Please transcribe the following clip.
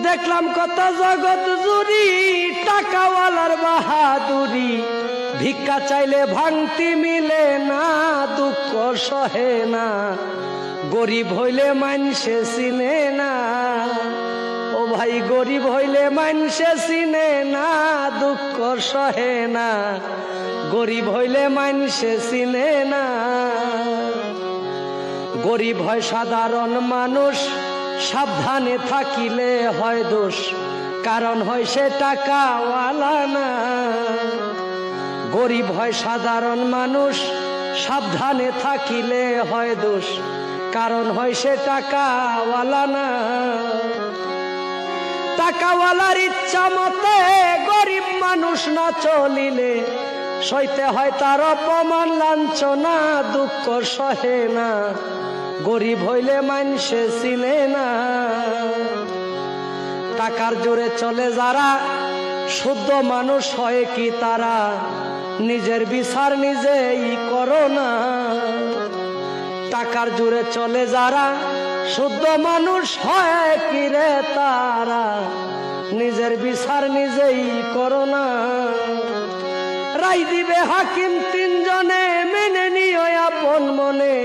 দেখলাম কত জগৎ জুড়ি টাকাওয়ালার বাহাদুরি, ভিক্ষা চাইলে ভাঙতি মিলে না, দুঃখ সহে না, গরিব হইলে মানসে চিনে না। ও ভাই গরিব হইলে মানসে চিনে না, দুঃখ সহে না, গরিব হইলে মানসে চিনে না। গরিব হয় সাধারণ মানুষ, সাবধানে থাকিলে হয় দোষ, কারণ হয় সে টাকাওয়ালা না। গরিব হয় সাধারণ মানুষ, সাবধানে থাকিলে হয় দোষ, কারণ হয় সে টাকাওয়ালা না। টাকাওয়ালার ইচ্ছা মতে গরিব মানুষ না চলিলে, সইতে হয় তার অপমান লাঞ্ছনা, দুঃখ সহে না, গরিব হইলে মানসে চিনে না। টাকার জোরে চলে যারা শুদ্ধ মানুষ হয় কি তারা, নিজের বিচার নিজেই করো না। টাকার জোরে চলে যারা শুদ্ধ মানুষ হয় কি রে তারা, নিজের বিচার নিজেই করো না। রায় দিবে হাকিম তিনজনে, মেনে নিও আপন মনে,